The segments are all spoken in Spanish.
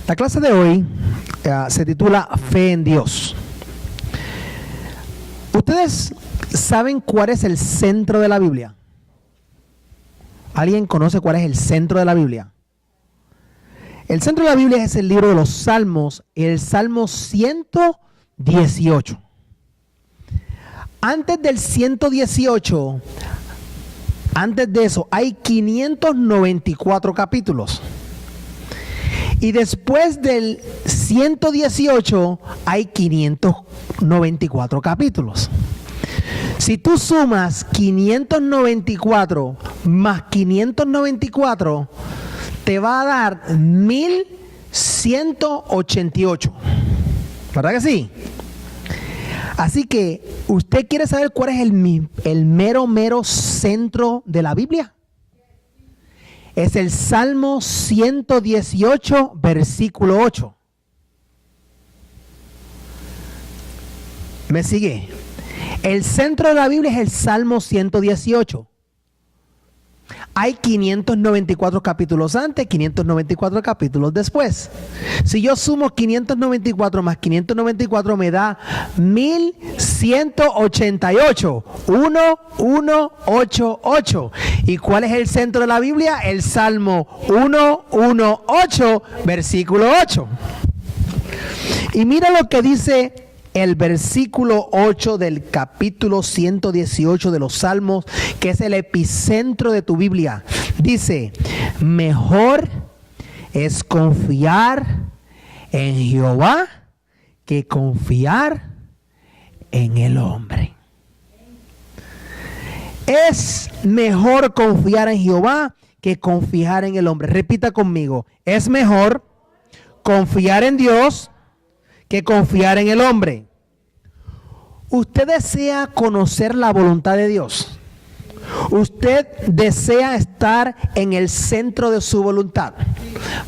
La clase de hoy se titula Fe en Dios. ¿Ustedes saben cuál es el centro de la Biblia? ¿Alguien conoce cuál es el centro de la Biblia? El centro de la Biblia es el libro de los Salmos, el Salmo 118. Antes del 118, antes de eso, hay 594 capítulos. Y después del 118 hay 594 capítulos. Si tú sumas 594 más 594, te va a dar 1188. ¿Verdad que sí? Así que, ¿usted quiere saber cuál es el mero centro de la Biblia? Es el Salmo 118, versículo 8. ¿Me sigue? El centro de la Biblia es el Salmo 118. Hay 594 capítulos antes, 594 capítulos después. Si yo sumo 594 más 594 me da 1188. 1188. ¿Y cuál es el centro de la Biblia? El Salmo 118, versículo 8. Y mira lo que dice el versículo 8 del capítulo 118 de los Salmos, que es el epicentro de tu Biblia. Dice: mejor es confiar en Jehová que confiar en el hombre. Es mejor confiar en Jehová que confiar en el hombre. Repita conmigo: es mejor confiar en Dios que confiar en el hombre. ¿Usted desea conocer la voluntad de Dios? ¿Usted desea estar en el centro de su voluntad?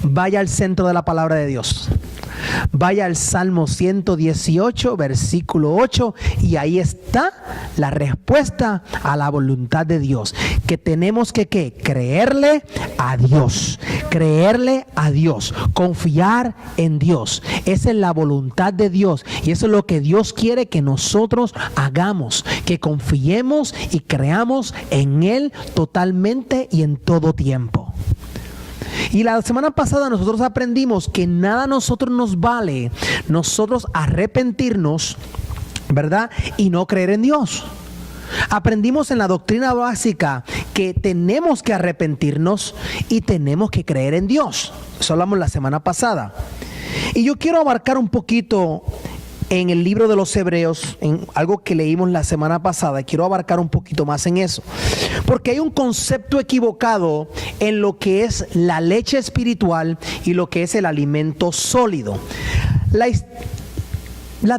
Vaya al centro de la palabra de Dios. Vaya al Salmo 118, versículo 8, y ahí está la respuesta a la voluntad de Dios. Que tenemos que ¿qué? Creerle a Dios. Creerle a Dios. Confiar en Dios. Esa es la voluntad de Dios. Y eso es lo que Dios quiere que nosotros hagamos. Que confiemos y creamos en Él totalmente y en todo tiempo. Y la semana pasada nosotros aprendimos que nada a nosotros nos vale nosotros arrepentirnos, ¿verdad? Y no creer en Dios. Aprendimos en la doctrina básica que tenemos que arrepentirnos y tenemos que creer en Dios. Eso hablamos la semana pasada. Y yo quiero abarcar un poquito en el libro de los Hebreos, en algo que leímos la semana pasada. Quiero abarcar un poquito más en eso, porque hay un concepto equivocado en lo que es la leche espiritual y lo que es el alimento sólido. Las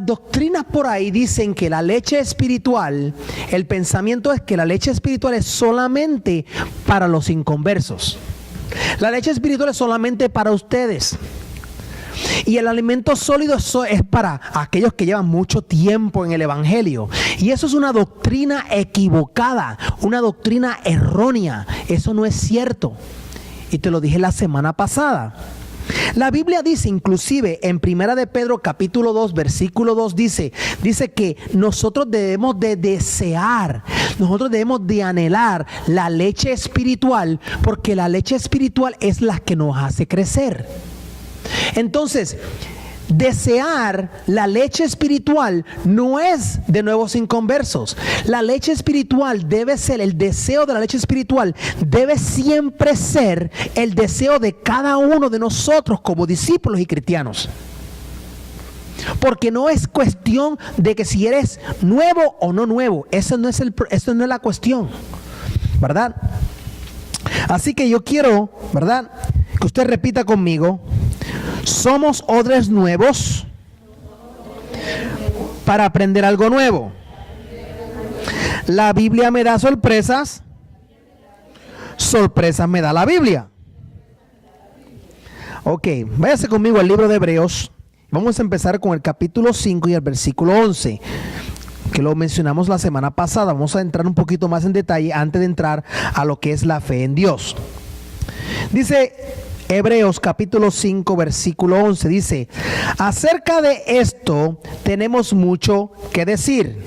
doctrinas por ahí dicen que la leche espiritual, el pensamiento es que la leche espiritual es solamente para los inconversos. La leche espiritual es solamente para ustedes. Y el alimento sólido es para aquellos que llevan mucho tiempo en el Evangelio. Y eso es una doctrina equivocada, una doctrina errónea. Eso no es cierto. Y te lo dije la semana pasada. La Biblia dice, inclusive en 1 de Pedro capítulo 2, versículo 2, dice que nosotros debemos de desear, nosotros debemos de anhelar la leche espiritual, porque la leche espiritual es la que nos hace crecer. Entonces, desear la leche espiritual no es de nuevos inconversos. La leche espiritual debe ser, el deseo de la leche espiritual debe siempre ser el deseo de cada uno de nosotros como discípulos y cristianos. Porque no es cuestión de que si eres nuevo o no nuevo. Eso no es la cuestión, ¿verdad? Así que yo quiero, ¿verdad?, que usted repita conmigo: somos odres nuevos para aprender algo nuevo. La Biblia me da sorpresas, sorpresas me da la Biblia. Ok, váyase conmigo al libro de Hebreos. Vamos a empezar con el capítulo 5 y el versículo 11, que lo mencionamos la semana pasada. Vamos a entrar un poquito más en detalle antes de entrar a lo que es la fe en Dios. Dice Hebreos capítulo 5 versículo 11 dice: acerca de esto tenemos mucho que decir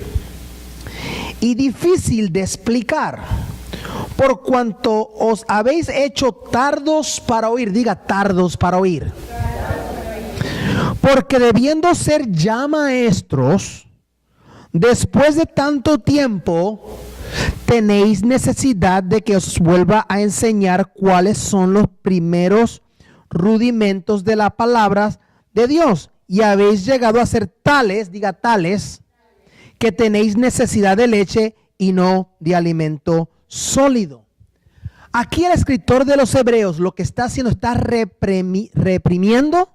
y difícil de explicar, por cuanto os habéis hecho tardos para oír. Diga, tardos para oír. Porque debiendo ser ya maestros, después de tanto tiempo, tenéis necesidad de que os vuelva a enseñar cuáles son los primeros rudimentos de las palabras de Dios. Y habéis llegado a ser tales, diga tales, que tenéis necesidad de leche y no de alimento sólido. Aquí el escritor de los Hebreos lo que está haciendo, está reprendiendo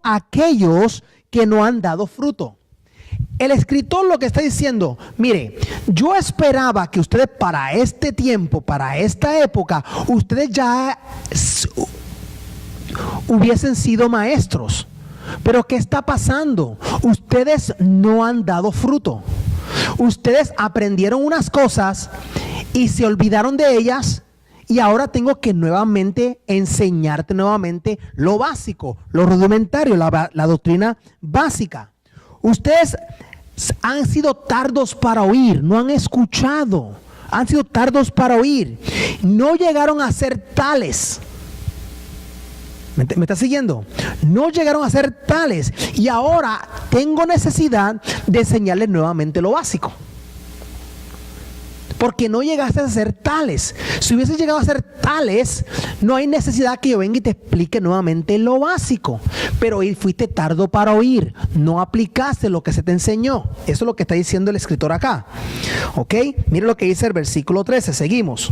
a aquellos que no han dado fruto. El escritor lo que está diciendo: mire, yo esperaba que ustedes para este tiempo, para esta época, ustedes ya hubiesen sido maestros. Pero ¿qué está pasando? Ustedes no han dado fruto. Ustedes aprendieron unas cosas y se olvidaron de ellas, y ahora tengo que nuevamente enseñarte nuevamente lo básico, lo rudimentario, la doctrina básica. Ustedes han sido tardos para oír, no han escuchado, han sido tardos para oír, no llegaron a ser tales. ¿Me está siguiendo? No llegaron a ser tales, y ahora tengo necesidad de enseñarles nuevamente lo básico. Porque no llegaste a ser tales. Si hubieses llegado a ser tales, no hay necesidad que yo venga y te explique nuevamente lo básico. Pero fuiste tardo para oír, no aplicaste lo que se te enseñó. Eso es lo que está diciendo el escritor acá. ¿Ok? Mire lo que dice el versículo 13, seguimos.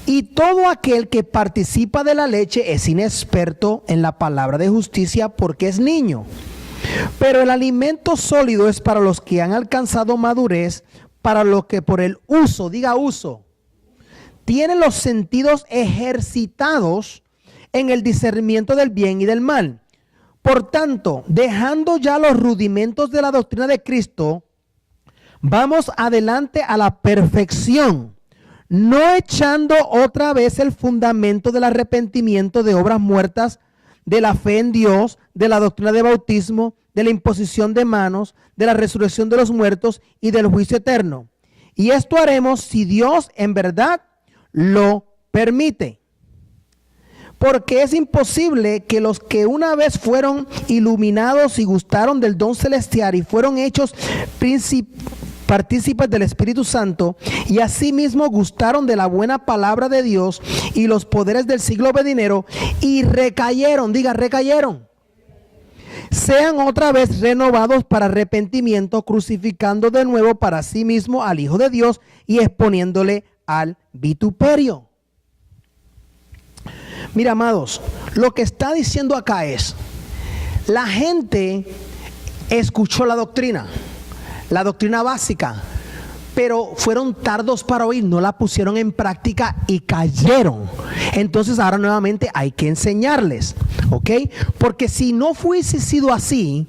Y todo aquel que participa de la leche es inexperto en la palabra de justicia, porque es niño. Pero el alimento sólido es para los que han alcanzado madurez, para los que por el uso, diga uso, tienen los sentidos ejercitados en el discernimiento del bien y del mal. Por tanto, dejando ya los rudimentos de la doctrina de Cristo, vamos adelante a la perfección, no echando otra vez el fundamento del arrepentimiento de obras muertas, de la fe en Dios, de la doctrina de bautismo, de la imposición de manos, de la resurrección de los muertos y del juicio eterno. Y esto haremos si Dios en verdad lo permite. Porque es imposible que los que una vez fueron iluminados y gustaron del don celestial y fueron hechos partícipes del Espíritu Santo, y asimismo gustaron de la buena palabra de Dios y los poderes del siglo venidero, y recayeron, diga recayeron, sean otra vez renovados para arrepentimiento, crucificando de nuevo para sí mismo al Hijo de Dios y exponiéndole al vituperio. Mira, amados, lo que está diciendo acá es: la gente escuchó la doctrina básica, pero fueron tardos para oír, no la pusieron en práctica y cayeron. Entonces ahora nuevamente hay que enseñarles, ¿ok? Porque si no fuese sido así,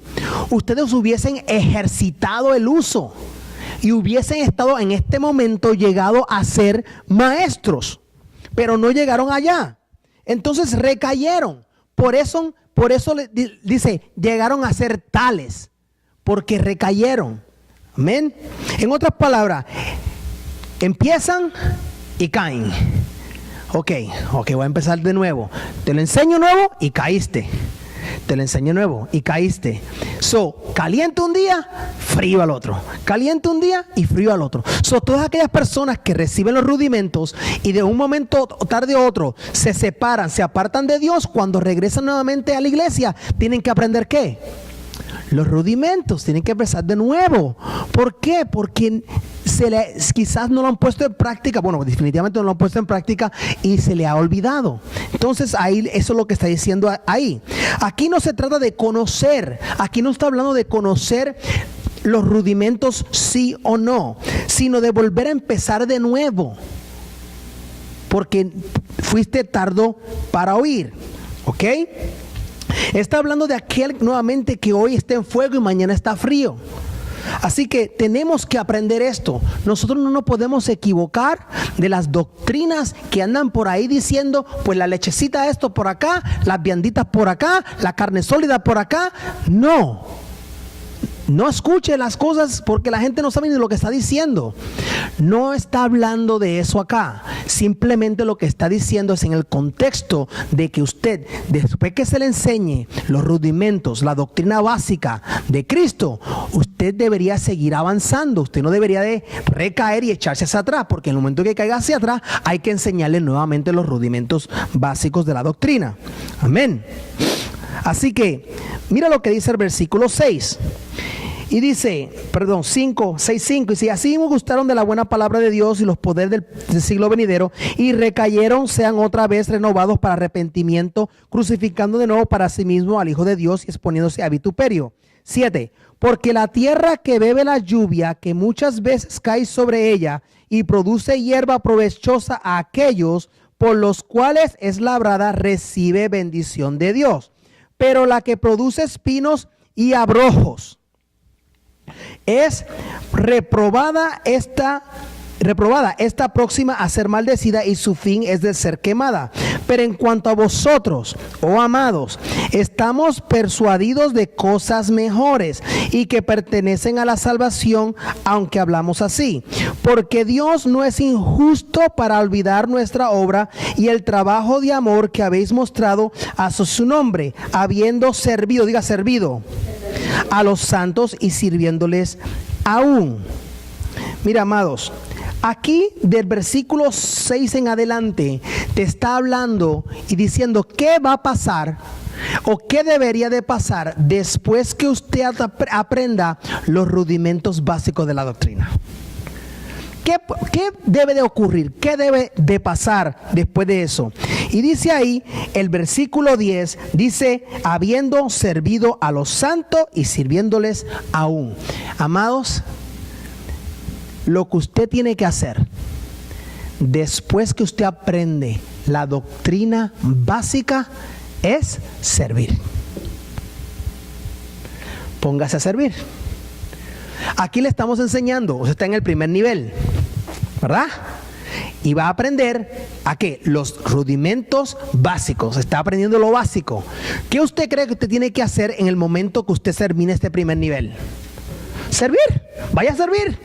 ustedes hubiesen ejercitado el uso y hubiesen estado en este momento llegado a ser maestros, pero no llegaron allá. Entonces recayeron. Por eso dice, llegaron a ser tales, porque recayeron. Amén. En otras palabras, empiezan y caen. Ok, voy a empezar de nuevo. Te lo enseño nuevo y caíste. Te lo enseño nuevo y caíste. Caliente un día, frío al otro. Caliente un día y frío al otro. Todas aquellas personas que reciben los rudimentos y de un momento tarde a otro se separan, se apartan de Dios, cuando regresan nuevamente a la iglesia, tienen que aprender ¿qué? Los rudimentos, tienen que empezar de nuevo. ¿Por qué? Porque quizás no lo han puesto en práctica. Bueno, definitivamente no lo han puesto en práctica y se le ha olvidado. Entonces ahí, eso es lo que está diciendo ahí. Aquí no se trata de conocer, aquí no está hablando de conocer los rudimentos sí o no, sino de volver a empezar de nuevo, porque fuiste tardo para oír. ¿Ok? Está hablando de aquel nuevamente que hoy está en fuego y mañana está frío. Así que tenemos que aprender esto. Nosotros no nos podemos equivocar de las doctrinas que andan por ahí diciendo, pues la lechecita esto por acá, las vianditas por acá, la carne sólida por acá. No escuche las cosas porque la gente no sabe ni lo que está diciendo. No está hablando de eso acá. Simplemente lo que está diciendo es en el contexto de que usted, después que se le enseñe los rudimentos, la doctrina básica de Cristo, usted debería seguir avanzando. Usted no debería de recaer y echarse hacia atrás, porque en el momento que caiga hacia atrás hay que enseñarle nuevamente los rudimentos básicos de la doctrina. Amén. Así que, mira lo que dice el versículo 6. Y dice, 6:5, dice, así me gustaron de la buena palabra de Dios y los poderes del siglo venidero, y recayeron, sean otra vez renovados para arrepentimiento, crucificando de nuevo para sí mismo al Hijo de Dios y exponiéndose a vituperio. 7, porque la tierra que bebe la lluvia, que muchas veces cae sobre ella, y produce hierba provechosa a aquellos por los cuales es labrada, recibe bendición de Dios. Pero la que produce espinos y abrojos, es reprobada esta próxima a ser maldecida, y su fin es de ser quemada. Pero en cuanto a vosotros, oh amados, estamos persuadidos de cosas mejores y que pertenecen a la salvación, aunque hablamos así. Porque Dios no es injusto para olvidar nuestra obra y el trabajo de amor que habéis mostrado a su nombre, habiendo servido, diga servido, a los santos y sirviéndoles aún. Mira, amados, aquí del versículo 6 en adelante te está hablando y diciendo qué va a pasar o qué debería de pasar después que usted aprenda los rudimentos básicos de la doctrina. ¿Qué debe de ocurrir? ¿Qué debe de pasar después de eso? Y dice ahí, el versículo 10, dice, habiendo servido a los santos y sirviéndoles aún. Amados, lo que usted tiene que hacer, después que usted aprende la doctrina básica, es servir. Póngase a servir. Aquí le estamos enseñando, usted está en el primer nivel, ¿verdad? Y va a aprender a qué, los rudimentos básicos. Está aprendiendo lo básico. ¿Qué usted cree que usted tiene que hacer en el momento que usted termine este primer nivel? Servir, vaya a servir.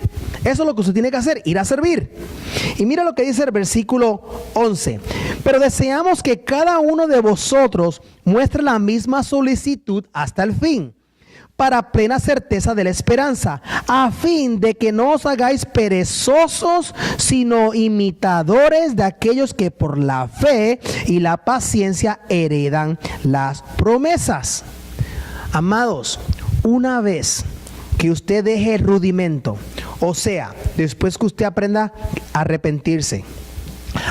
Eso es lo que usted tiene que hacer, ir a servir. Y mira lo que dice el versículo 11. Pero deseamos que cada uno de vosotros muestre la misma solicitud hasta el fin, para plena certeza de la esperanza, a fin de que no os hagáis perezosos, sino imitadores de aquellos que por la fe y la paciencia heredan las promesas. Amados, una vez que usted deje el rudimento, o sea, después que usted aprenda a arrepentirse,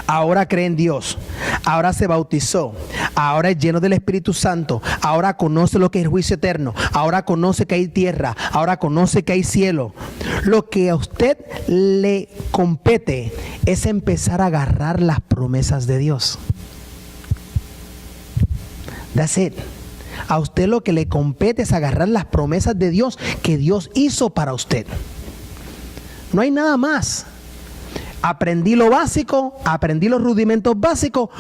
ahora cree en Dios, ahora se bautizó, ahora es lleno del Espíritu Santo, ahora conoce lo que es el juicio eterno, ahora conoce que hay tierra, ahora conoce que hay cielo. Lo que a usted le compete es empezar a agarrar las promesas de Dios. That's it. A usted lo que le compete es agarrar las promesas de Dios que Dios hizo para usted. No hay nada más. Aprendí lo básico, aprendí los rudimentos básicos,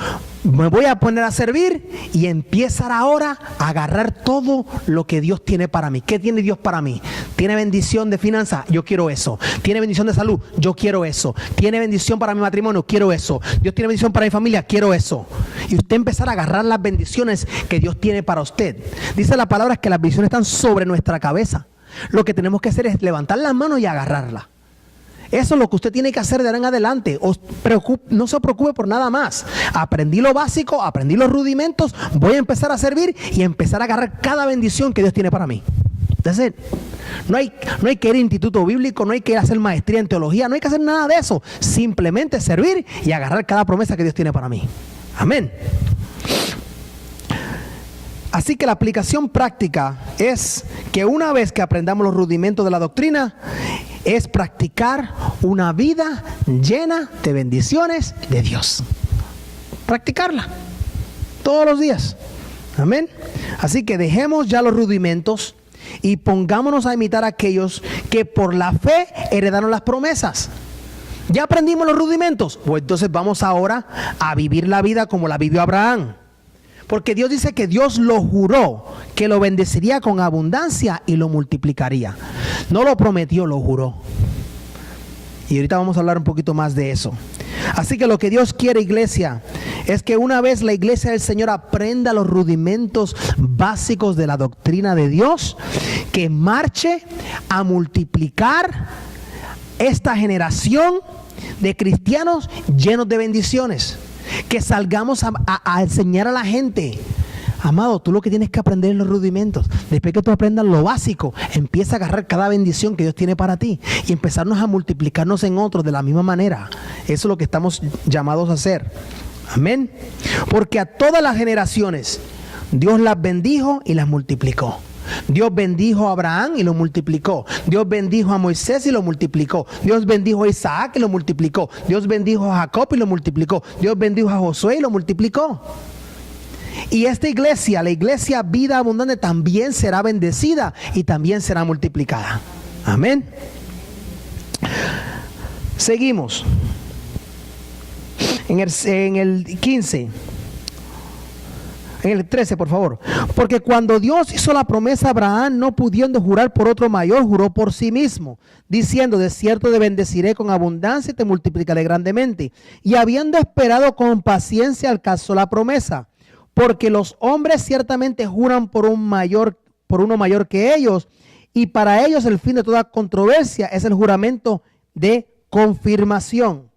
me voy a poner a servir y empezar ahora a agarrar todo lo que Dios tiene para mí. ¿Qué tiene Dios para mí? ¿Tiene bendición de finanzas? Yo quiero eso. ¿Tiene bendición de salud? Yo quiero eso. ¿Tiene bendición para mi matrimonio? Quiero eso. ¿Dios tiene bendición para mi familia? Quiero eso. Y usted empezar a agarrar las bendiciones que Dios tiene para usted. Dice la palabra que las bendiciones están sobre nuestra cabeza. Lo que tenemos que hacer es levantar las manos y agarrarla. Eso es lo que usted tiene que hacer de ahora en adelante. No se preocupe por nada más. Aprendí lo básico, aprendí los rudimentos, voy a empezar a servir y empezar a agarrar cada bendición que Dios tiene para mí. Entonces, no hay que ir a instituto bíblico, no hay que hacer maestría en teología, no hay que hacer nada de eso. Simplemente servir y agarrar cada promesa que Dios tiene para mí. Amén. Así que la aplicación práctica es que una vez que aprendamos los rudimentos de la doctrina, es practicar una vida llena de bendiciones de Dios. Practicarla todos los días. Amén. Así que dejemos ya los rudimentos y pongámonos a imitar a aquellos que por la fe heredaron las promesas. Ya aprendimos los rudimentos, pues entonces vamos ahora a vivir la vida como la vivió Abraham. Porque Dios dice que Dios lo juró, que lo bendeciría con abundancia y lo multiplicaría. No lo prometió, lo juró. Y ahorita vamos a hablar un poquito más de eso. Así que lo que Dios quiere, iglesia, es que una vez la iglesia del Señor aprenda los rudimentos básicos de la doctrina de Dios, que marche a multiplicar esta generación de cristianos llenos de bendiciones. Que salgamos a enseñar a la gente. Amado, tú lo que tienes que aprender es los rudimentos. Después que tú aprendas lo básico, empieza a agarrar cada bendición que Dios tiene para ti y empezarnos a multiplicarnos en otros de la misma manera. Eso es lo que estamos llamados a hacer. Amén. Porque a todas las generaciones Dios las bendijo y las multiplicó. Dios bendijo a Abraham y lo multiplicó. Dios bendijo a Moisés y lo multiplicó. Dios bendijo a Isaac y lo multiplicó. Dios bendijo a Jacob y lo multiplicó. Dios bendijo a Josué y lo multiplicó. Y esta iglesia, la iglesia Vida Abundante, también será bendecida y también será multiplicada. Amén. Seguimos. En el 15. En el 13, por favor. Porque cuando Dios hizo la promesa a Abraham, no pudiendo jurar por otro mayor, juró por sí mismo, diciendo: de cierto te bendeciré con abundancia y te multiplicaré grandemente. Y habiendo esperado con paciencia, alcanzó la promesa. Porque los hombres ciertamente juran por uno mayor que ellos, y para ellos el fin de toda controversia es el juramento de confirmación.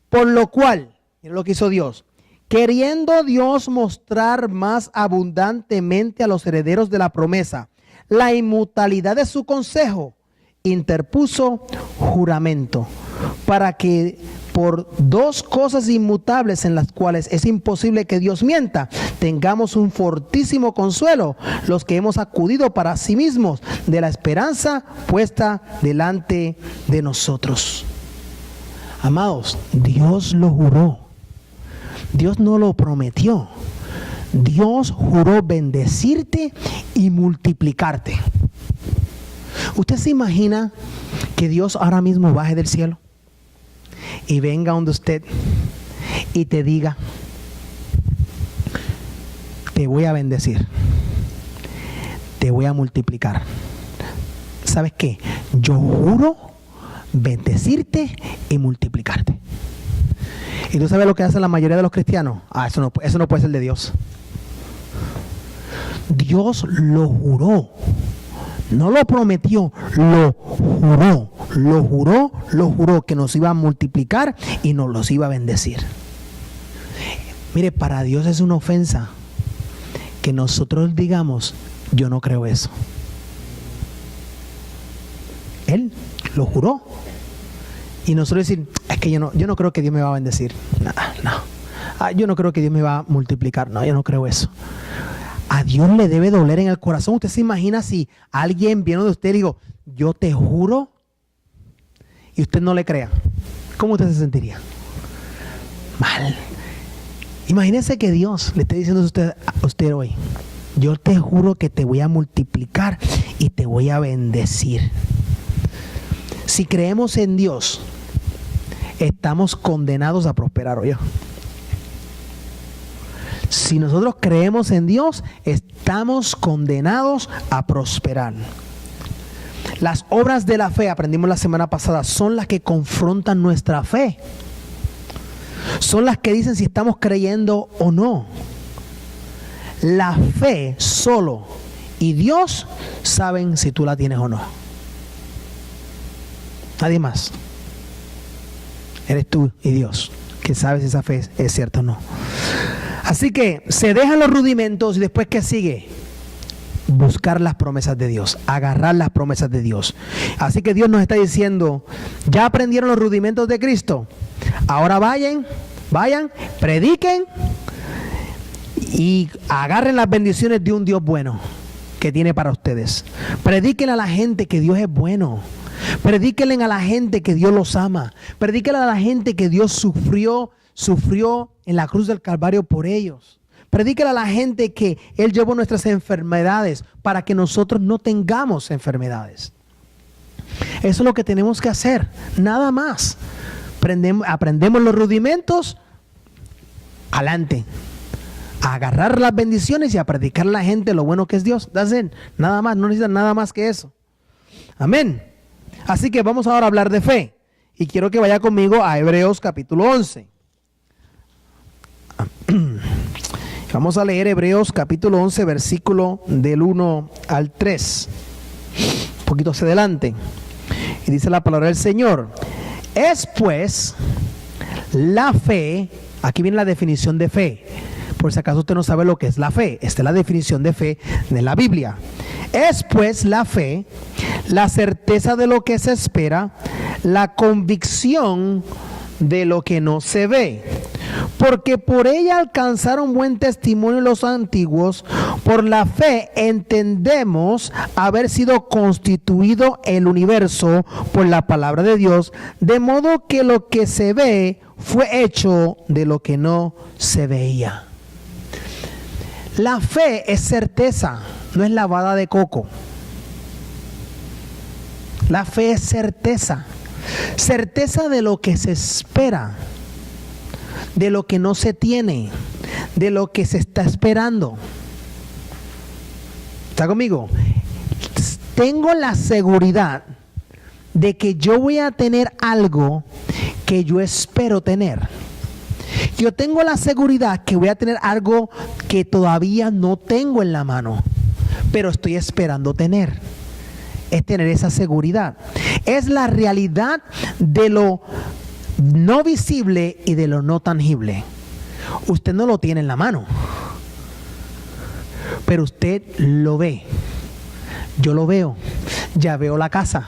Por lo cual, miren lo que hizo Dios. Queriendo Dios mostrar más abundantemente a los herederos de la promesa la inmutabilidad de su consejo, interpuso juramento, para que por dos cosas inmutables en las cuales es imposible que Dios mienta, tengamos un fortísimo consuelo los que hemos acudido para sí mismos de la esperanza puesta delante de nosotros. Amados, Dios lo juró. Dios no lo prometió. Dios juró bendecirte y multiplicarte. ¿Usted se imagina que Dios ahora mismo baje del cielo y venga donde usted y te diga: te voy a bendecir, te voy a multiplicar? ¿Sabes qué? Yo juro bendecirte y multiplicarte. ¿Y tú sabes lo que hacen la mayoría de los cristianos? Eso no puede ser de Dios. Dios lo juró. No lo prometió, lo juró. Lo juró que nos iba a multiplicar y nos los iba a bendecir. Mire, para Dios es una ofensa que nosotros digamos: yo no creo eso. Él lo juró. Y nosotros decir: es que yo no creo que Dios me va a bendecir. No. Yo no creo que Dios me va a multiplicar. No, yo no creo eso. A Dios le debe doler en el corazón. ¿Usted se imagina si alguien viene de usted y digo: yo te juro, y usted no le crea? ¿Cómo usted se sentiría? Mal. Imagínese que Dios le esté diciendo a usted hoy: yo te juro que te voy a multiplicar y te voy a bendecir. Si creemos en Dios, estamos condenados a prosperar, ¿oye? Si nosotros creemos en Dios, estamos condenados a prosperar. Las obras de la fe, aprendimos la semana pasada, son las que confrontan nuestra fe. Son las que dicen si estamos creyendo o no. La fe solo y Dios saben si tú la tienes o no. Nadie más. Eres tú y Dios que sabes si esa fe es cierta o no. Así que se dejan los rudimentos y después, ¿qué sigue? Buscar las promesas de Dios, agarrar las promesas de Dios. Así que Dios nos está diciendo: ya aprendieron los rudimentos de Cristo, ahora vayan, prediquen y agarren las bendiciones de un Dios bueno que tiene para ustedes. Predíquenle a la gente que Dios es bueno. Predíquenle a la gente que Dios los ama. Predíquenle a la gente que Dios sufrió en la cruz del Calvario por ellos. Predícale a la gente que Él llevó nuestras enfermedades para que nosotros no tengamos enfermedades. Eso es lo que tenemos que hacer, nada más. Aprendemos los rudimentos, adelante. A agarrar las bendiciones y a predicar a la gente lo bueno que es Dios. Nada más, no necesitan nada más que eso. Amén. Así que vamos ahora a hablar de fe. Y quiero que vaya conmigo a Hebreos capítulo 11. Vamos a leer Hebreos capítulo 11, versículo del 1 al 3. Un poquito hacia adelante. Y dice la palabra del Señor. Es pues la fe, aquí viene la definición de fe. Por si acaso usted no sabe lo que es la fe. Esta es la definición de fe de la Biblia. Es pues la fe, la certeza de lo que se espera, la convicción de lo que no se ve. Porque por ella alcanzaron buen testimonio los antiguos. Por la fe entendemos haber sido constituido el universo por la palabra de Dios, de modo que lo que se ve fue hecho de lo que no se veía. La fe es certeza, no es lavada de coco. La fe es certeza. Certeza de lo que se espera, de lo que no se tiene, de lo que se está esperando. ¿Está conmigo? Tengo la seguridad de que yo voy a tener algo que yo espero tener. Yo tengo la seguridad que voy a tener algo que todavía no tengo en la mano, pero estoy esperando tener. Es tener esa seguridad. Es la realidad de lo no visible y de lo no tangible. Usted no lo tiene en la mano, pero usted lo ve. Yo lo veo. Ya veo la casa,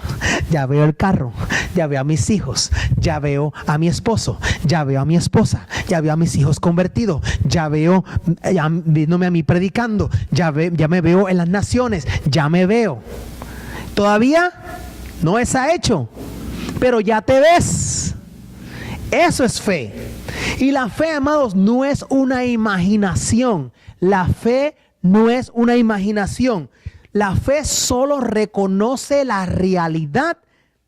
ya veo el carro, ya veo a mis hijos, ya veo a mi esposo, ya veo a mi esposa, ya veo a mis hijos convertidos, ya veo viéndome a mí predicando, ya me veo en las naciones, ya me veo. Todavía no está hecho, pero ya te ves. Eso es fe. Y la fe, amados, no es una imaginación. La fe no es una imaginación. La fe solo reconoce la realidad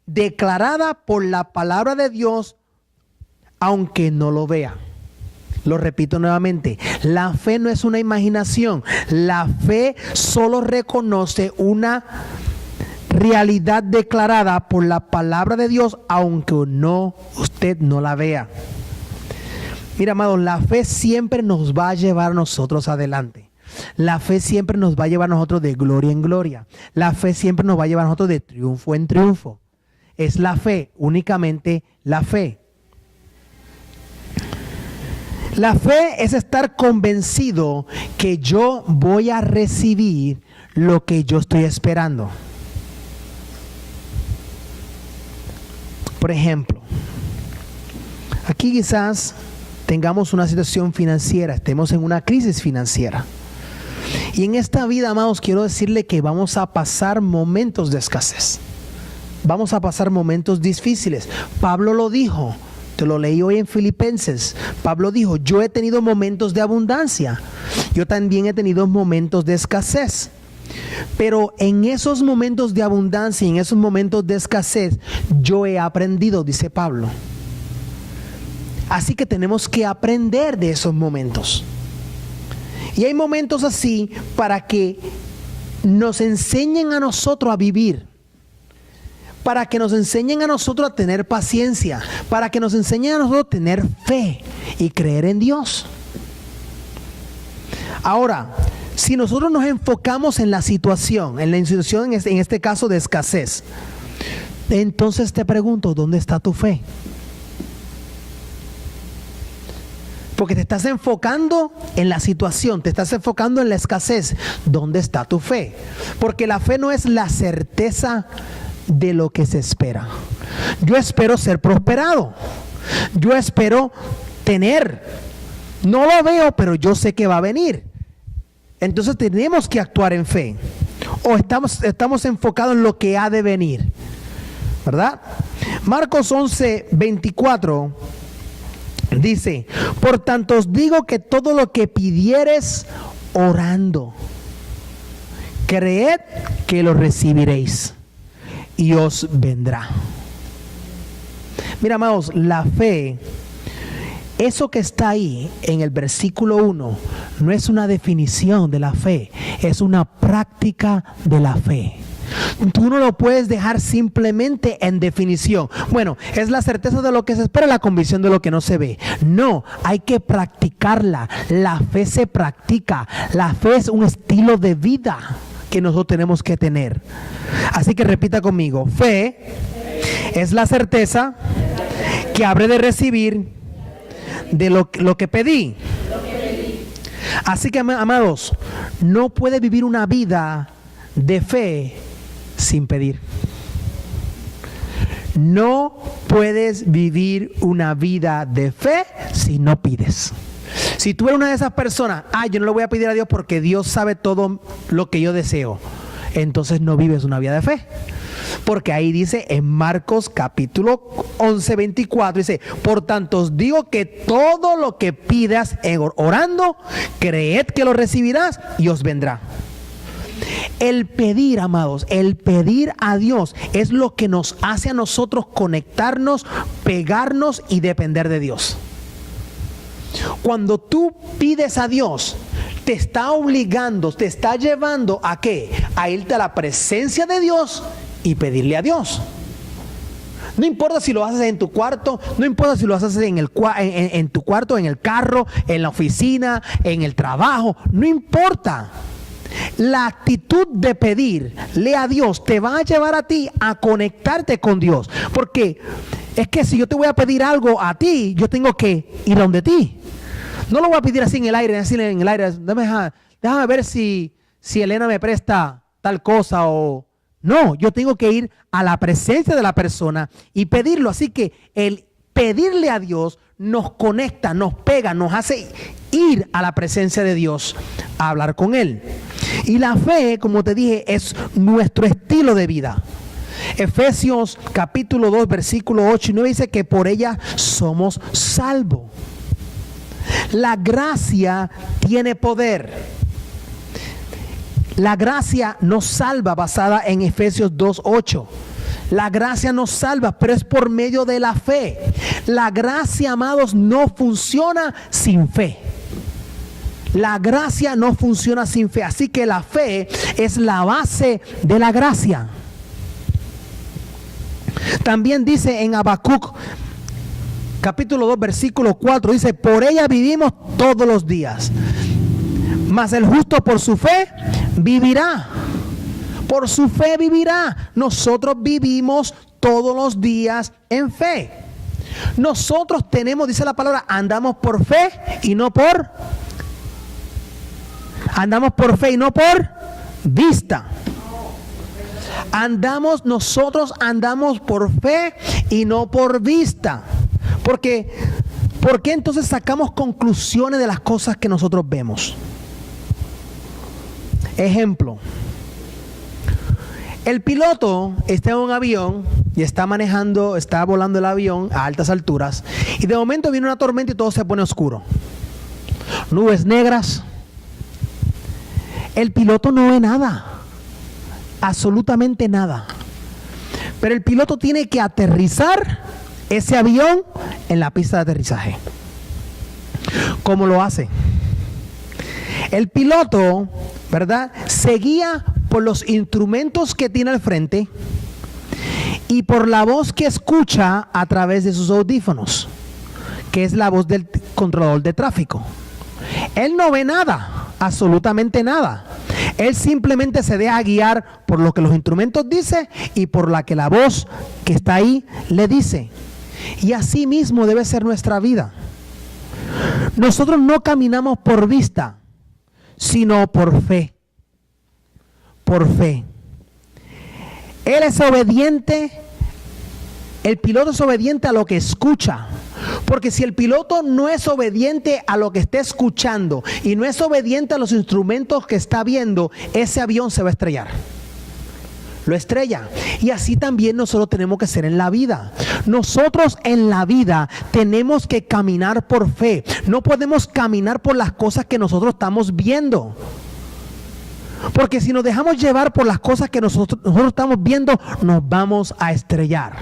declarada por la palabra de Dios, aunque no lo vea. Lo repito nuevamente, la fe no es una imaginación. La fe solo reconoce una realidad declarada por la palabra de Dios, aunque usted no la vea. Mira, amados, la fe siempre nos va a llevar a nosotros adelante. La fe siempre nos va a llevar a nosotros de gloria en gloria. La fe siempre nos va a llevar a nosotros de triunfo en triunfo. Es la fe, únicamente la fe. La fe es estar convencido que yo voy a recibir lo que yo estoy esperando. Por ejemplo, aquí quizás tengamos una situación financiera, estemos en una crisis financiera. Y en esta vida, amados, quiero decirle que vamos a pasar momentos de escasez. Vamos a pasar momentos difíciles. Pablo lo dijo, te lo leí hoy en Filipenses. Pablo dijo, yo he tenido momentos de abundancia. Yo también he tenido momentos de escasez. Pero en esos momentos de abundancia y en esos momentos de escasez, yo he aprendido, dice Pablo. Así que tenemos que aprender de esos momentos. Y hay momentos así para que nos enseñen a nosotros a vivir, para que nos enseñen a nosotros a tener paciencia, para que nos enseñen a nosotros a tener fe y creer en Dios. Ahora, si nosotros nos enfocamos en la situación, en este caso de escasez, entonces te pregunto, ¿dónde está tu fe? Porque te estás enfocando en la situación, te estás enfocando en la escasez. ¿Dónde está tu fe? Porque la fe no es la certeza de lo que se espera. Yo espero ser prosperado. Yo espero tener. No lo veo, pero yo sé que va a venir. Entonces tenemos que actuar en fe. O estamos enfocados en lo que ha de venir, ¿verdad? Marcos 11:24 Dice, por tanto os digo que todo lo que pidiereis orando, creed que lo recibiréis y os vendrá. Mira, amados, la fe, eso que está ahí en el versículo 1, no es una definición de la fe, es una práctica de la fe. Tú no lo puedes dejar simplemente en definición. Bueno, es la certeza de lo que se espera, la convicción de lo que no se ve. No, hay que practicarla. La fe se practica. La fe es un estilo de vida que nosotros tenemos que tener. Así que repita conmigo: fe es la certeza que habré de recibir de lo que pedí. Así que, amados, no puede vivir una vida de fe sin pedir. No puedes vivir una vida de fe si no pides. Si tú eres una de esas personas, yo no le voy a pedir a Dios porque Dios sabe todo lo que yo deseo, entonces no vives una vida de fe. Porque ahí dice en Marcos capítulo 11, 24, dice, por tanto os digo que todo lo que pidas orando, creed que lo recibirás y os vendrá. El pedir, amados, el pedir a Dios es lo que nos hace a nosotros conectarnos, pegarnos y depender de Dios. Cuando tú pides a Dios, te está obligando, te está llevando ¿a qué? A irte a la presencia de Dios y pedirle a Dios. No importa si lo haces en tu cuarto, no importa si lo haces en tu cuarto, en el carro, en la oficina, en el trabajo, no importa. La actitud de pedirle a Dios te va a llevar a ti a conectarte con Dios. Porque es que si yo te voy a pedir algo a ti, yo tengo que ir a donde ti. No lo voy a pedir así en el aire, déjame ver si Elena me presta tal cosa o... No, yo tengo que ir a la presencia de la persona y pedirlo. Así que el pedirle a Dios nos conecta, nos pega, nos hace ir a la presencia de Dios a hablar con Él. Y la fe, como te dije, es nuestro estilo de vida. Efesios capítulo 2, versículo 8 y 9 dice que por ella somos salvos. La gracia tiene poder. La gracia nos salva, basada en Efesios 2:8. La gracia nos salva, pero es por medio de la fe. La gracia, amados, no funciona sin fe. La gracia no funciona sin fe. Así que la fe es la base de la gracia. También dice en Habacuc capítulo 2, versículo 4, dice, por ella vivimos todos los días, mas el justo por su fe vivirá. Por su fe vivirá. Nosotros vivimos todos los días en fe. Nosotros tenemos, dice la palabra, andamos por fe y no por... Andamos por fe y no por vista. Nosotros andamos por fe y no por vista. ¿Por qué entonces sacamos conclusiones de las cosas que nosotros vemos? Ejemplo. El piloto está en un avión y está volando el avión a altas alturas y de momento viene una tormenta y todo se pone oscuro. Nubes negras. El piloto no ve nada, absolutamente nada. Pero el piloto tiene que aterrizar ese avión en la pista de aterrizaje. ¿Cómo lo hace? El piloto, ¿verdad?, se guía por los instrumentos que tiene al frente y por la voz que escucha a través de sus audífonos, que es la voz del controlador de tráfico. Él no ve nada, absolutamente nada. Él simplemente se deja guiar por lo que los instrumentos dicen y por la que la voz que está ahí le dice. Y así mismo debe ser nuestra vida. Nosotros no caminamos por vista, sino por fe. Por fe. Él es obediente. El piloto es obediente a lo que escucha. Porque si el piloto no es obediente a lo que está escuchando y no es obediente a los instrumentos que está viendo, ese avión se va a estrellar. lo estrella. Y así también nosotros tenemos que ser en la vida. Nosotros en la vida tenemos que caminar por fe. No podemos caminar por las cosas que nosotros estamos viendo. Porque si nos dejamos llevar por las cosas que nosotros estamos viendo, nos vamos a estrellar.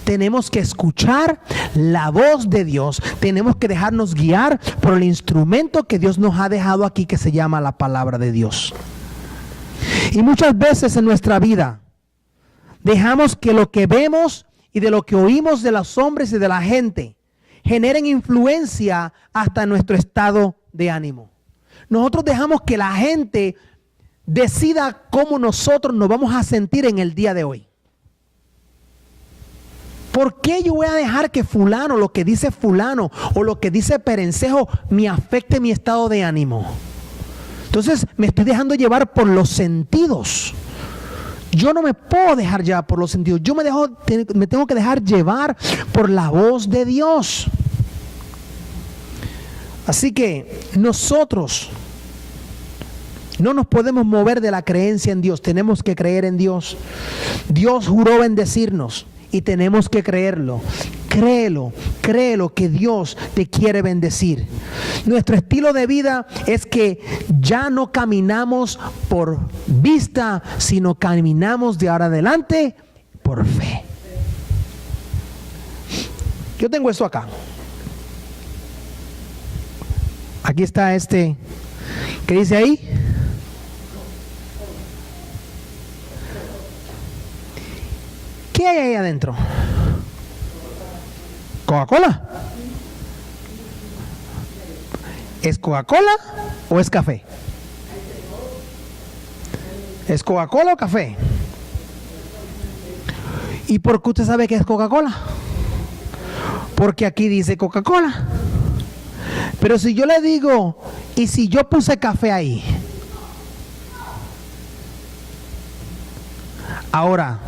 Tenemos que escuchar la voz de Dios. Tenemos que dejarnos guiar por el instrumento que Dios nos ha dejado aquí, que se llama la palabra de Dios. Y muchas veces en nuestra vida dejamos que lo que vemos y de lo que oímos de los hombres y de la gente generen influencia hasta en nuestro estado de ánimo. Nosotros dejamos que la gente decida cómo nosotros nos vamos a sentir en el día de hoy. ¿Por qué yo voy a dejar que fulano, lo que dice fulano o lo que dice perencejo me afecte mi estado de ánimo? Entonces me estoy dejando llevar por los sentidos. Yo no me puedo dejar llevar por los sentidos. Yo me tengo que dejar llevar por la voz de Dios. Así que nosotros no nos podemos mover de la creencia en Dios. Tenemos que creer en Dios. Dios juró bendecirnos y tenemos que creerlo. Créelo que Dios te quiere bendecir. Nuestro estilo de vida es que ya no caminamos por vista, sino caminamos de ahora adelante por fe. Yo tengo esto acá. Aquí está ¿qué dice ahí? ¿Qué hay ahí adentro? ¿Coca-Cola? ¿Es Coca-Cola o es café? ¿Es Coca-Cola o café? ¿Y por qué usted sabe que es Coca-Cola? Porque aquí dice Coca-Cola. Pero si yo le digo, ¿y si yo puse café ahí? Ahora,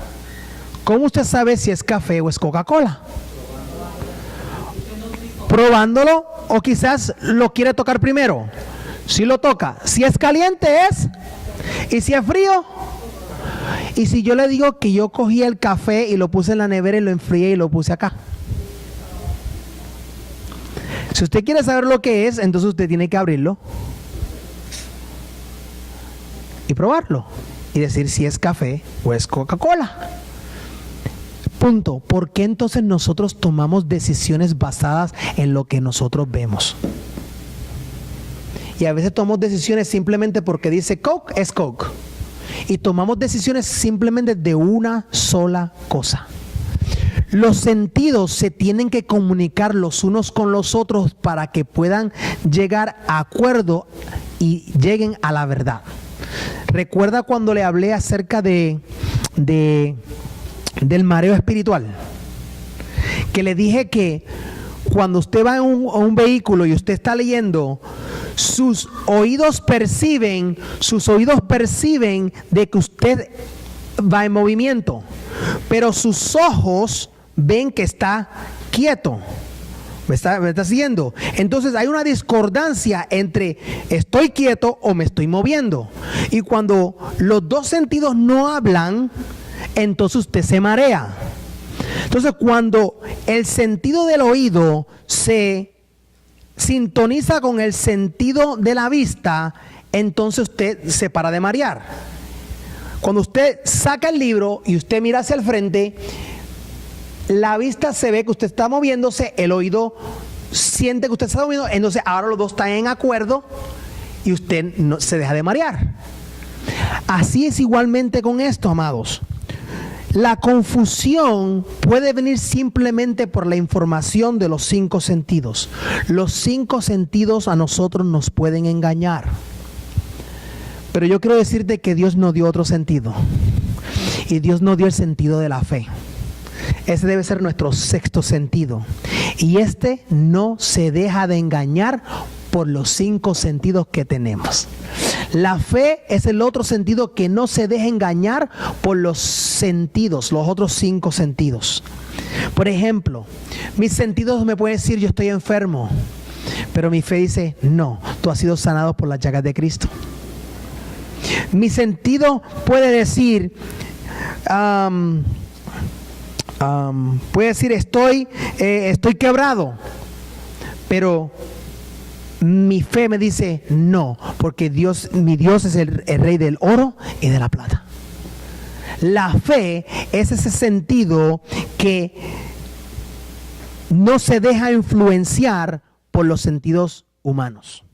¿cómo usted sabe si es café o es Coca-Cola? Probándolo, o quizás lo quiere tocar primero. Si lo toca, si es caliente es, y si es frío. Y si yo le digo que yo cogí el café y lo puse en la nevera y lo enfrié y lo puse acá. Si usted quiere saber lo que es, entonces usted tiene que abrirlo y probarlo y decir si es café o es Coca-Cola. Punto. ¿Por qué entonces nosotros tomamos decisiones basadas en lo que nosotros vemos? Y a veces tomamos decisiones simplemente porque dice Coke es Coke. Y tomamos decisiones simplemente de una sola cosa. Los sentidos se tienen que comunicar los unos con los otros para que puedan llegar a acuerdo y lleguen a la verdad. ¿Recuerda cuando le hablé acerca del mareo espiritual? Que le dije que cuando usted va en un vehículo y usted está leyendo, sus oídos perciben de que usted va en movimiento, pero sus ojos ven que está quieto. ¿Me está siguiendo? Entonces hay una discordancia entre estoy quieto o me estoy moviendo. Y cuando los dos sentidos no hablan, entonces usted se marea. Entonces cuando el sentido del oído se sintoniza con el sentido de la vista, entonces usted se para de marear. Cuando usted saca el libro y usted mira hacia el frente, la vista se ve que usted está moviéndose, el oído siente que usted está moviendo, entonces ahora los dos están en acuerdo y usted no se deja de marear. Así es igualmente con esto, amados. La confusión puede venir simplemente por la información de los 5 sentidos. Los 5 sentidos a nosotros nos pueden engañar. Pero yo quiero decirte que Dios nos dio otro sentido. Y Dios nos dio el sentido de la fe. Ese debe ser nuestro 6º sentido. Y este no se deja de engañar por los 5 sentidos que tenemos. La fe es el otro sentido que no se deja engañar por los sentidos, los otros 5 sentidos. Por ejemplo, mis sentidos me pueden decir yo estoy enfermo, pero mi fe dice no, tú has sido sanado por las llagas de Cristo. Mi sentido puede decir puede decir, estoy quebrado, pero mi fe me dice no, porque mi Dios es el rey del oro y de la plata. La fe es ese sentido que no se deja influenciar por los sentidos humanos.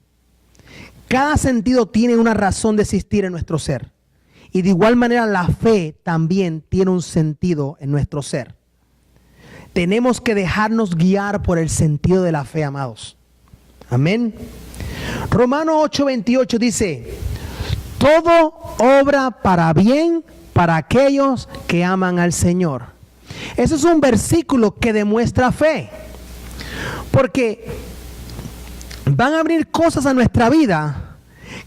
Cada sentido tiene una razón de existir en nuestro ser. Y de igual manera la fe también tiene un sentido en nuestro ser. Tenemos que dejarnos guiar por el sentido de la fe, amados. Amén. Romanos 8:28 dice, todo obra para bien para aquellos que aman al Señor. Ese es un versículo que demuestra fe. Porque van a venir cosas a nuestra vida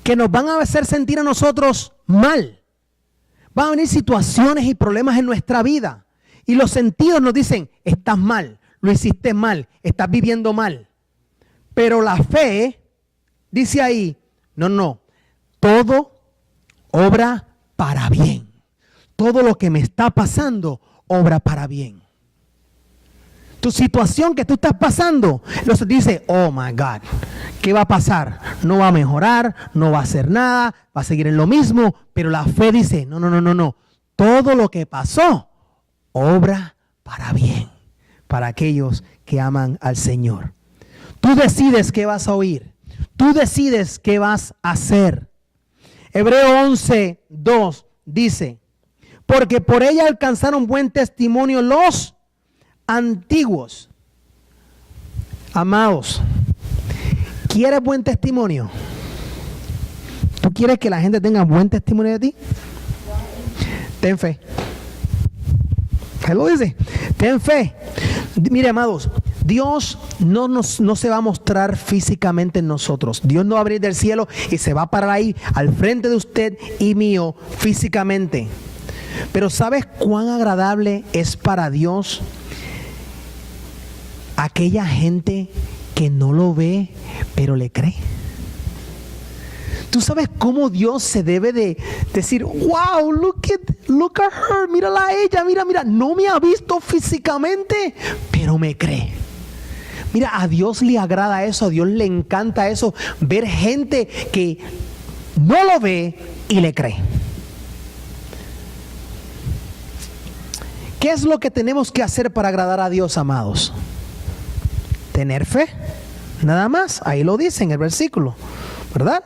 que nos van a hacer sentir a nosotros mal. Van a venir situaciones y problemas en nuestra vida. Y los sentidos nos dicen, estás mal, lo hiciste mal, estás viviendo mal. Pero la fe dice ahí, no, todo obra para bien. Todo lo que me está pasando, obra para bien. Tu situación que tú estás pasando, los dice, oh my God, ¿qué va a pasar? No va a mejorar, no va a hacer nada, va a seguir en lo mismo. Pero la fe dice, no. Todo lo que pasó, obra para bien, para aquellos que aman al Señor. Tú decides qué vas a oír. Tú decides qué vas a hacer. Hebreo 11:2 dice, porque por ella alcanzaron buen testimonio los antiguos. Amados, ¿quieres buen testimonio? ¿Tú quieres que la gente tenga buen testimonio de ti? Ten fe. ¿Qué lo dice? Ten fe. Mire, amados, Dios no se va a mostrar físicamente en nosotros. Dios no va a venir del cielo y se va a parar ahí al frente de usted y mío físicamente. Pero ¿sabes cuán agradable es para Dios aquella gente que no lo ve, pero le cree? ¿Tú sabes cómo Dios se debe de decir, wow, look at her, mírala a ella, mira, no me ha visto físicamente, pero me cree? Mira, a Dios le agrada eso, a Dios le encanta eso, ver gente que no lo ve y le cree. ¿Qué es lo que tenemos que hacer para agradar a Dios, amados? Tener fe, nada más. Ahí lo dice en el versículo, ¿verdad?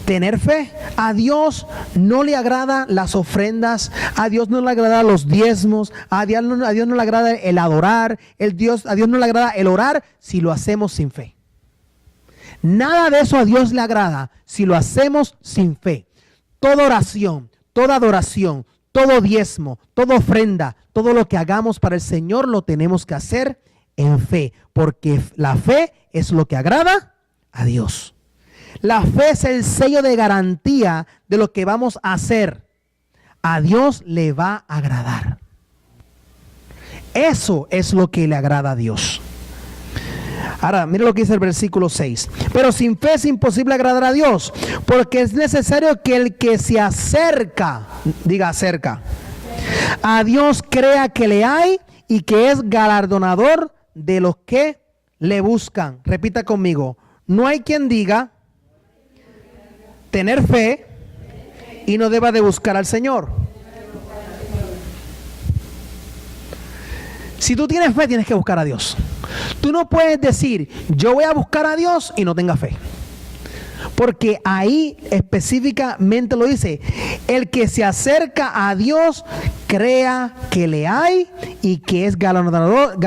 Tener fe. A Dios no le agrada las ofrendas, a Dios no le agrada los diezmos, a Dios no le agrada el adorar, a Dios no le agrada el orar si lo hacemos sin fe. Nada de eso a Dios le agrada si lo hacemos sin fe. Toda oración, toda adoración, todo diezmo, toda ofrenda, todo lo que hagamos para el Señor lo tenemos que hacer en fe, porque la fe es lo que agrada a Dios. La fe es el sello de garantía de lo que vamos a hacer. A Dios le va a agradar. Eso es lo que le agrada a Dios. Ahora, mire lo que dice el versículo 6. Pero sin fe es imposible agradar a Dios, porque es necesario que el que se acerca, diga acerca, a Dios crea que le hay y que es galardonador de los que le buscan. Repita conmigo. No hay quien diga tener fe y no deba de buscar al Señor. Si tú tienes fe, tienes que buscar a Dios. Tú no puedes decir, yo voy a buscar a Dios y no tenga fe. Porque ahí específicamente lo dice, el que se acerca a Dios crea que le hay y que es galardonador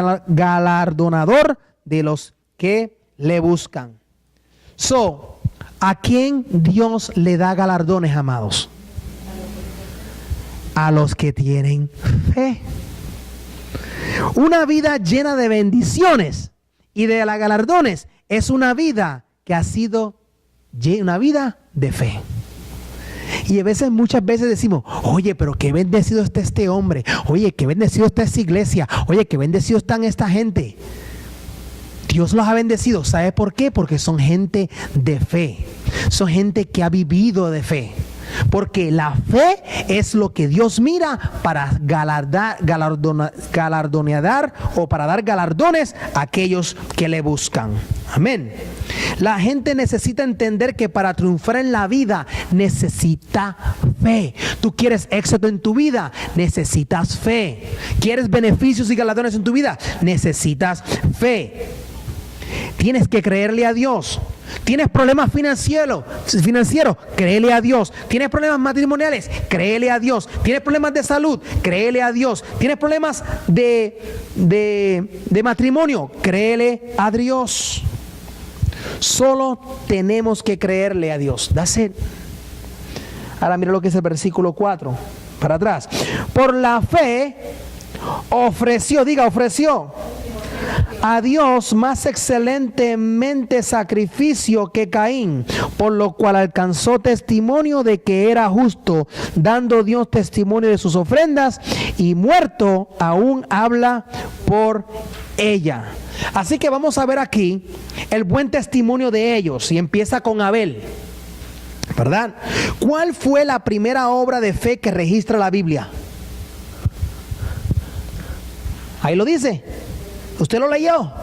de los que le buscan. ¿A quién Dios le da galardones, amados? A los que tienen fe. Una vida llena de bendiciones y de galardones es una vida que ha sido una vida de fe. Y muchas veces decimos, oye, pero qué bendecido está este hombre, oye, qué bendecido está esta iglesia, oye, qué bendecido están esta gente. Dios los ha bendecido. ¿Sabe por qué? Porque son gente de fe. Son gente que ha vivido de fe. Porque la fe es lo que Dios mira para galardonear o para dar galardones a aquellos que le buscan. Amén. La gente necesita entender que para triunfar en la vida necesita fe. Tú quieres éxito en tu vida, necesitas fe. ¿Quieres beneficios y galardones en tu vida? Necesitas fe. Tienes que creerle a Dios. ¿Tienes problemas financieros? Créele a Dios. ¿Tienes problemas matrimoniales? Créele a Dios. ¿Tienes problemas de salud? Créele a Dios. ¿Tienes problemas de matrimonio? Créele a Dios. Solo tenemos que creerle a Dios. That's it. Ahora mira lo que es el versículo 4. Para atrás. Por la fe ofreció a Dios más excelentemente sacrificio que Caín, por lo cual alcanzó testimonio de que era justo, dando Dios testimonio de sus ofrendas, y muerto aún habla por ella. Así que vamos a ver aquí el buen testimonio de ellos, y empieza con Abel, ¿verdad? ¿Cuál fue la primera obra de fe que registra la Biblia? Ahí lo dice. ¿Usted lo leyó?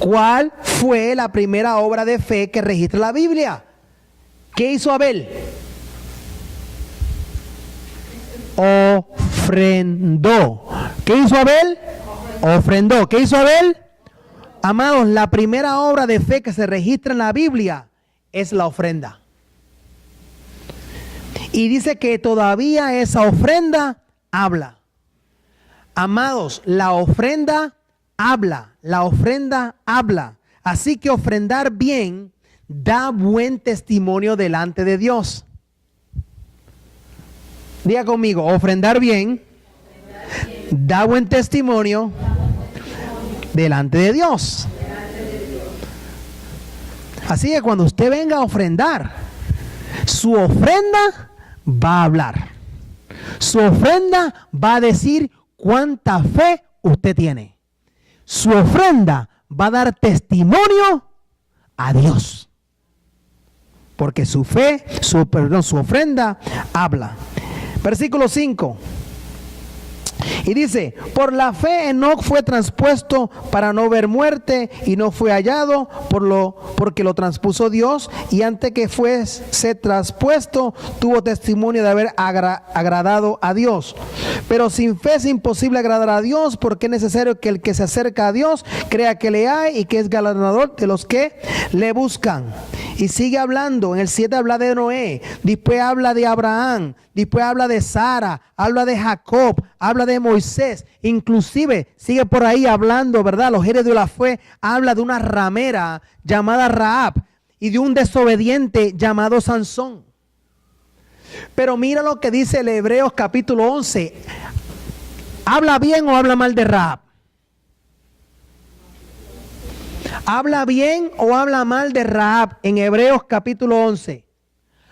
¿Cuál fue la primera obra de fe que registra la Biblia? ¿Qué hizo Abel? Ofrendó. ¿Qué hizo Abel? Ofrendó. ¿Qué hizo Abel? Amados, la primera obra de fe que se registra en la Biblia es la ofrenda. Y dice que todavía esa ofrenda habla. Amados, la ofrenda habla. Así que ofrendar bien da buen testimonio delante de Dios. Diga conmigo, ofrendar bien da buen testimonio delante de Dios. Así que cuando usted venga a ofrendar, su ofrenda va a hablar. Su ofrenda va a decir cuánta fe usted tiene. Su ofrenda va a dar testimonio a Dios. Porque su ofrenda habla. Versículo 5. Y dice, por la fe Enoc fue transpuesto para no ver muerte y no fue hallado porque lo transpuso Dios, y antes que fuese traspuesto tuvo testimonio de haber agradado a Dios. Pero sin fe es imposible agradar a Dios, porque es necesario que el que se acerca a Dios crea que le hay y que es galardonador de los que le buscan. Y sigue hablando. En el 7 habla de Noé, después habla de Abraham, después habla de Sara, habla de Jacob, habla de Moisés, inclusive sigue por ahí hablando, ¿verdad? Los héroes de la fe, habla de una ramera llamada Rahab y de un desobediente llamado Sansón. Pero mira lo que dice el Hebreos capítulo 11. ¿Habla bien o habla mal de Rahab? ¿Habla bien o habla mal de Rahab en Hebreos capítulo 11?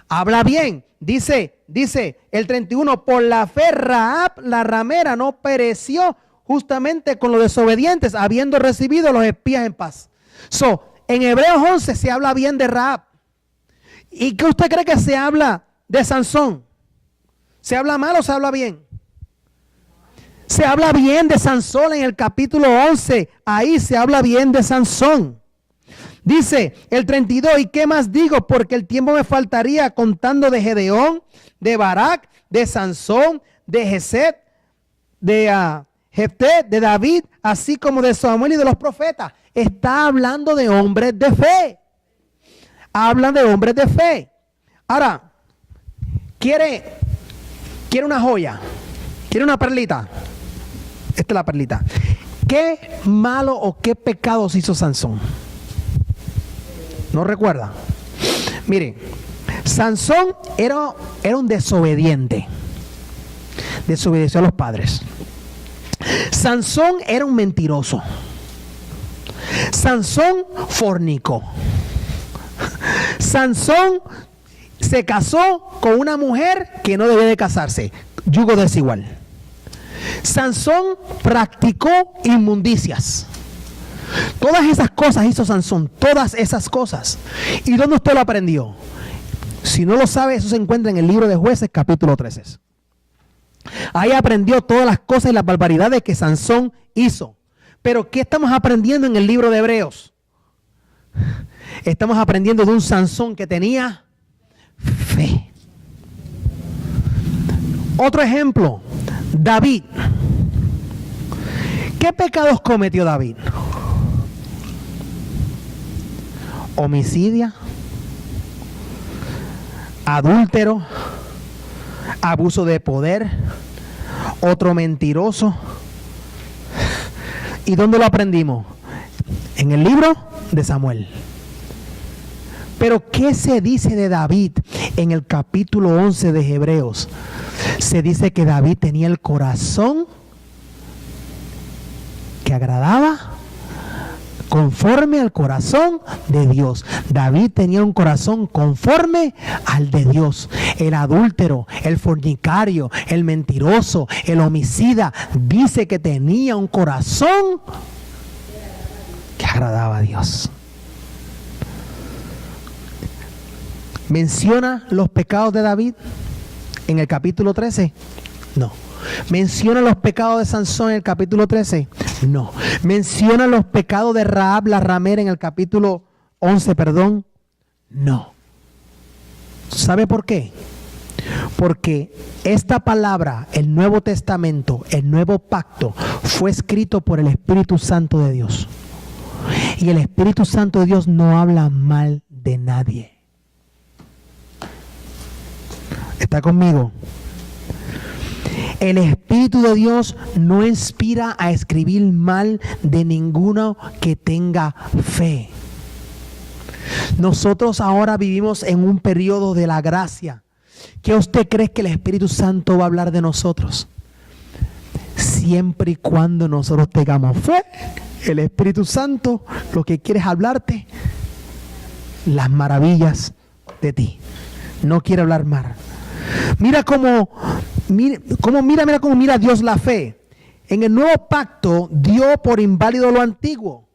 Habla bien. Dice el 31, por la fe Rahab la ramera no pereció justamente con los desobedientes, habiendo recibido los espías en paz. En Hebreos 11 se habla bien de Rahab. ¿Y qué usted cree que se habla de Sansón? ¿Se habla mal o se habla bien? Se habla bien de Sansón en el capítulo 11. Ahí se habla bien de Sansón. Dice el 32, ¿y qué más digo? Porque el tiempo me faltaría contando de Gedeón, de Barak, de Sansón, de Geset, de Jefté, de David, así como de Samuel y de los profetas. Está hablando de hombres de fe. Hablan de hombres de fe. Ahora, quiere una joya, quiere una perlita. Esta es la perlita. ¿Qué malo o qué pecados hizo Sansón? ¿No recuerda? Mire, Sansón era un desobediente. Desobedeció a los padres. Sansón era un mentiroso. Sansón fornicó. Sansón se casó con una mujer que no debía de casarse. Yugo desigual. Sansón practicó inmundicias. Todas esas cosas hizo Sansón, todas esas cosas. ¿Y dónde usted lo aprendió? Si no lo sabe, eso se encuentra en el libro de Jueces, capítulo 13. Ahí aprendió todas las cosas y las barbaridades que Sansón hizo. Pero ¿qué estamos aprendiendo en el libro de Hebreos? Estamos aprendiendo de un Sansón que tenía fe. Otro ejemplo, David. ¿Qué pecados cometió David? Homicidio, adúltero, abuso de poder, otro mentiroso. ¿Y dónde lo aprendimos? En el libro de Samuel. Pero ¿qué se dice de David en el capítulo 11 de Hebreos? Se dice que David tenía el corazón que agradaba conforme al corazón de Dios. David tenía un corazón conforme al de Dios. El adúltero, el fornicario, el mentiroso, el homicida, dice que tenía un corazón que agradaba a Dios. ¿Menciona los pecados de David en el capítulo 13? No. ¿Menciona los pecados de Sansón en el capítulo 13? No. ¿Menciona los pecados de Rahab la ramera en el capítulo 11, perdón? No. ¿Sabe por qué? Porque esta palabra, el Nuevo Testamento, el Nuevo Pacto, fue escrito por el Espíritu Santo de Dios. Y el Espíritu Santo de Dios no habla mal de nadie. ¿Está conmigo? El Espíritu de Dios no inspira a escribir mal de ninguno que tenga fe. Nosotros ahora vivimos en un periodo de la gracia. ¿Qué usted cree que el Espíritu Santo va a hablar de nosotros? Siempre y cuando nosotros tengamos fe, el Espíritu Santo lo que quiere es hablarte las maravillas de ti. No quiere hablar mal. Mira cómo mira Dios la fe. En el nuevo pacto dio por inválido lo antiguo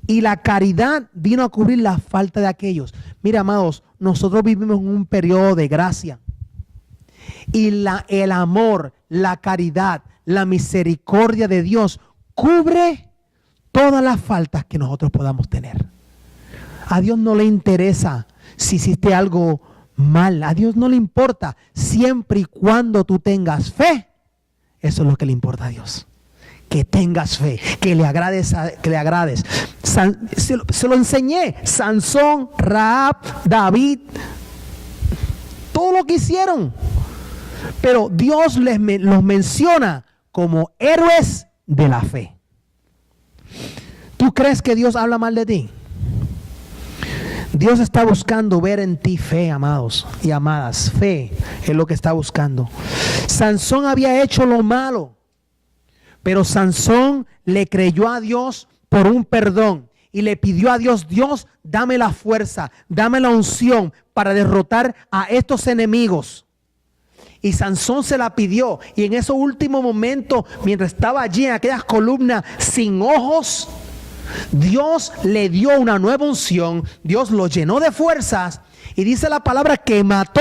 y la caridad vino a cubrir la falta de aquellos. Mira, amados, nosotros vivimos en un periodo de gracia y el amor, la caridad, la misericordia de Dios cubre todas las faltas que nosotros podamos tener. A Dios no le interesa si hiciste algo mal, a Dios no le importa, siempre y cuando tú tengas fe. Eso es lo que le importa a Dios, que tengas fe, que le agrades, se lo enseñé. Sansón, Rahab, David, todo lo que hicieron, pero Dios los menciona como héroes de la fe. ¿Tú crees que Dios habla mal de ti? Dios está buscando ver en ti fe, amados y amadas. Fe es lo que está buscando. Sansón había hecho lo malo, pero Sansón le creyó a Dios por un perdón y le pidió a Dios: Dios, dame la fuerza, dame la unción para derrotar a estos enemigos. Y Sansón se la pidió, y en esos últimos momentos, mientras estaba allí en aquellas columnas sin ojos, Dios le dio una nueva unción, Dios lo llenó de fuerzas, y dice la palabra que mató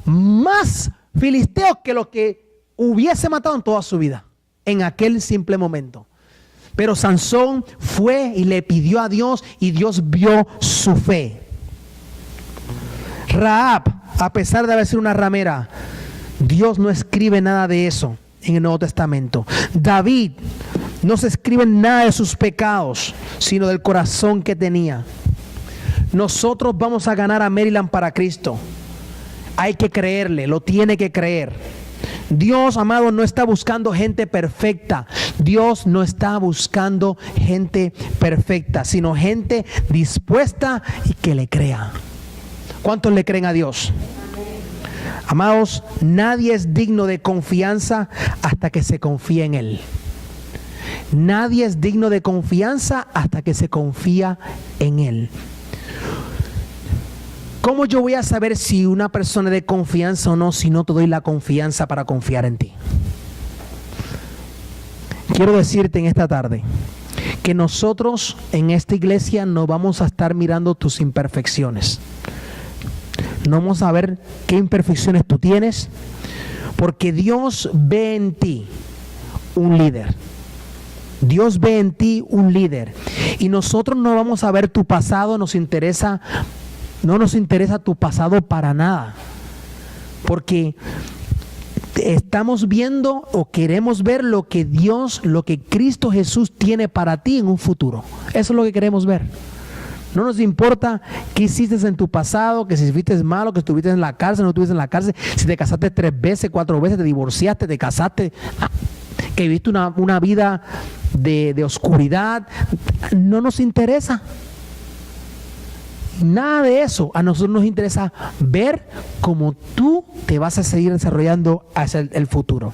más filisteos que lo que hubiese matado en toda su vida, en aquel simple momento. Pero Sansón fue y le pidió a Dios, y Dios vio su fe. Rahab, a pesar de haber sido una ramera, Dios no escribe nada de eso en el Nuevo Testamento. David, no se escribe nada de sus pecados, sino del corazón que tenía. Nosotros vamos a ganar a Maryland para Cristo. Hay que creerle, lo tiene que creer. Dios, amado, no está buscando gente perfecta. Dios no está buscando gente perfecta, sino gente dispuesta y que le crea. ¿Cuántos le creen a Dios? Amados, nadie es digno de confianza hasta que se confía en Él. Nadie es digno de confianza hasta que se confía en Él. ¿Cómo yo voy a saber si una persona es de confianza o no si no te doy la confianza para confiar en ti? Quiero decirte en esta tarde que nosotros en esta iglesia no vamos a estar mirando tus imperfecciones. No vamos a ver qué imperfecciones tú tienes, porque Dios ve en ti un líder. Dios ve en ti un líder. Y nosotros no vamos a ver tu pasado, no nos interesa tu pasado para nada. Porque estamos viendo o queremos ver lo que Dios, lo que Cristo Jesús tiene para ti en un futuro. Eso es lo que queremos ver. No nos importa qué hiciste en tu pasado, que si fuiste malo, que estuviste en la cárcel, no estuviste en la cárcel, si te casaste 3 veces, 4 veces, te divorciaste, te casaste, que viviste una vida de oscuridad. No nos interesa nada de eso. A nosotros nos interesa ver cómo tú te vas a seguir desarrollando hacia el futuro.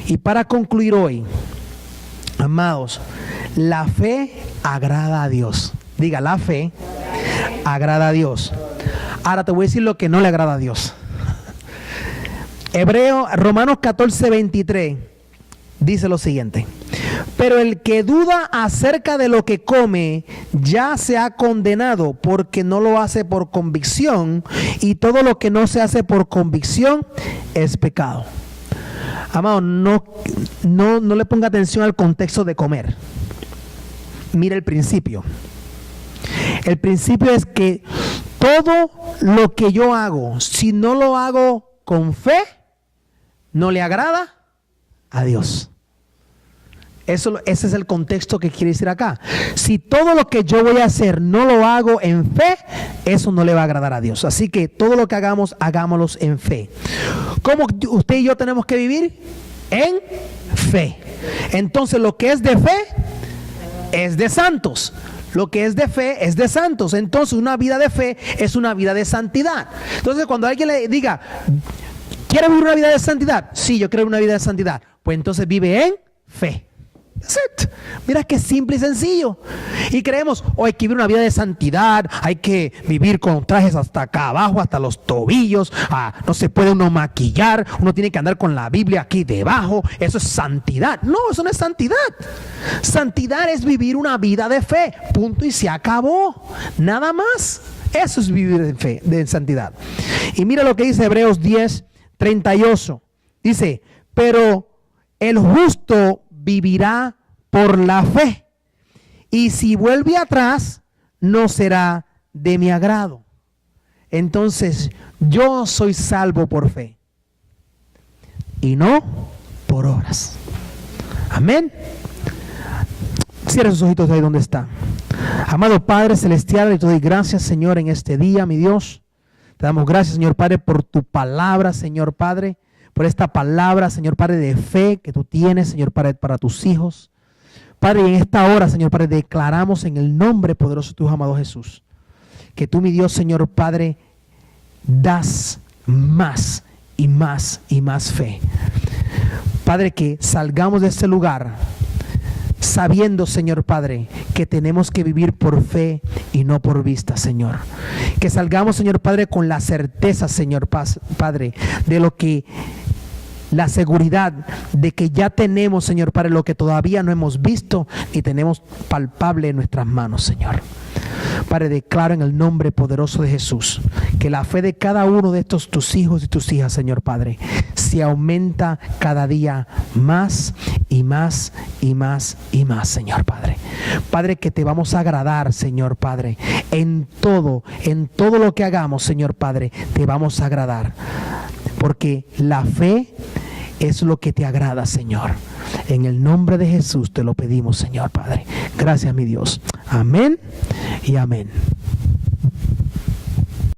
Y para concluir hoy, amados, la fe agrada a Dios. Diga, la fe agrada a Dios. Ahora te voy a decir lo que no le agrada a Dios. Romanos 14:23 dice lo siguiente: pero el que duda acerca de lo que come ya se ha condenado, porque no lo hace por convicción, y todo lo que no se hace por convicción es pecado. Amado, no le ponga atención al contexto de comer. Mira el principio. El principio es que todo lo que yo hago, si no lo hago con fe, no le agrada a Dios. Ese es el contexto que quiere decir acá. Si todo lo que yo voy a hacer no lo hago en fe, eso no le va a agradar a Dios. Así que todo lo que hagamos, hagámoslo en fe. ¿Cómo usted y yo tenemos que vivir? En fe. Entonces lo que es de fe es de santos. Lo que es de fe es de santos. Entonces una vida de fe es una vida de santidad. Entonces cuando alguien le diga, ¿quiere vivir una vida de santidad? Sí, yo quiero vivir una vida de santidad. Pues entonces vive en fe. That's it. Mira qué simple y sencillo. Y creemos, hay que vivir una vida de santidad, hay que vivir con trajes hasta acá abajo, hasta los tobillos, no se puede uno maquillar, uno tiene que andar con la Biblia aquí debajo. Eso es santidad. No, eso no es santidad. Santidad es vivir una vida de fe, punto, y se acabó. Nada más. Eso es vivir de fe, de santidad. Y mira lo que dice Hebreos 10:38. Dice, pero el justo vivirá por la fe, y si vuelve atrás, no será de mi agrado. Entonces, yo soy salvo por fe y no por obras. Amén. Cierra sus ojitos ahí donde está. Amado Padre Celestial, te doy gracias, Señor, en este día, mi Dios. Te damos gracias, Señor Padre, por tu palabra, Señor Padre, por esta palabra, Señor Padre, de fe que tú tienes, Señor Padre, para tus hijos. Padre, en esta hora, Señor Padre, declaramos en el nombre poderoso de tu amado Jesús, que tú, mi Dios, Señor Padre, das más y más y más fe. Padre, que salgamos de este lugar sabiendo, Señor Padre, que tenemos que vivir por fe y no por vista, Señor. Que salgamos, Señor Padre, con la certeza, Señor Padre, de lo que, la seguridad de que ya tenemos, Señor Padre, lo que todavía no hemos visto y tenemos palpable en nuestras manos, Señor. Padre, declaro en el nombre poderoso de Jesús que la fe de cada uno de estos tus hijos y tus hijas, Señor Padre, se aumenta cada día más y más y más y más, Señor Padre. Padre, que te vamos a agradar, Señor Padre, en todo lo que hagamos, Señor Padre, te vamos a agradar, porque la fe es lo que te agrada, Señor. En el nombre de Jesús te lo pedimos, Señor Padre. Gracias, mi Dios. Amén y amén.